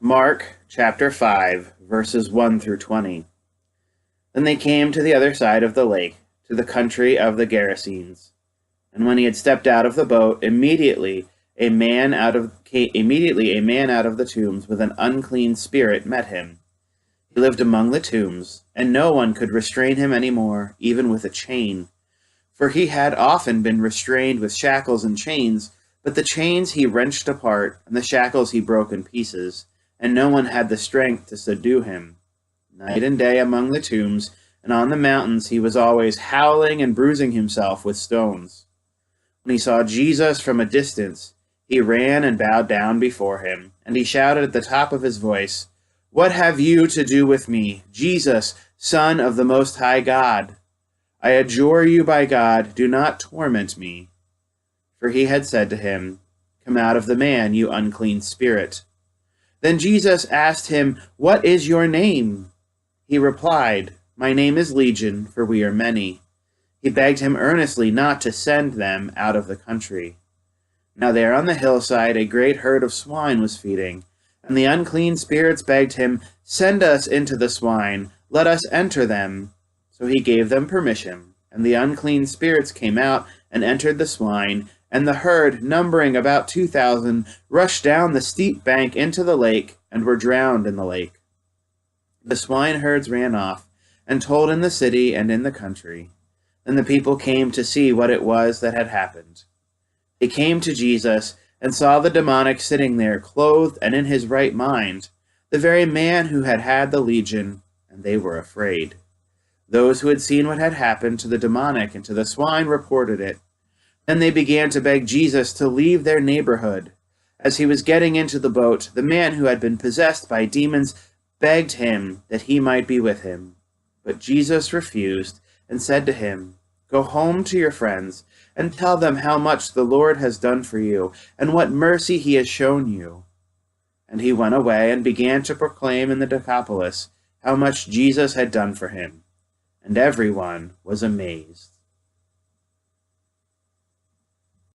Mark chapter 5, verses 1 through 20. Then they came to the other side of the lake, to the country of the Gerasenes. And when he had stepped out of the boat, immediately a man out of the tombs with an unclean spirit met him. He lived among the tombs, and no one could restrain him any more, even with a chain. For he had often been restrained with shackles and chains, but the chains he wrenched apart, and the shackles he broke in pieces, and no one had the strength to subdue him. Night and day among the tombs and on the mountains he was always howling and bruising himself with stones. When he saw Jesus from a distance, he ran and bowed down before him, and he shouted at the top of his voice, "What have you to do with me, Jesus, Son of the Most High God? I adjure you by God, do not torment me." For he had said to him, "Come out of the man, you unclean spirit." Then Jesus asked him, "What is your name?" He replied, "My name is Legion, for we are many." He begged him earnestly not to send them out of the country. Now there on the hillside a great herd of swine was feeding, and the unclean spirits begged him, "Send us into the swine, let us enter them." So he gave them permission, and the unclean spirits came out and entered the swine, and the herd, numbering about 2,000, rushed down the steep bank into the lake and were drowned in the lake. The swineherds ran off and told in the city and in the country. Then the people came to see what it was that had happened. They came to Jesus and saw the demonic sitting there, clothed and in his right mind, the very man who had had the legion, and they were afraid. Those who had seen what had happened to the demonic and to the swine reported it. Then they began to beg Jesus to leave their neighborhood. As he was getting into the boat, the man who had been possessed by demons begged him that he might be with him. But Jesus refused and said to him, "Go home to your friends and tell them how much the Lord has done for you and what mercy he has shown you." And he went away and began to proclaim in the Decapolis how much Jesus had done for him. And everyone was amazed.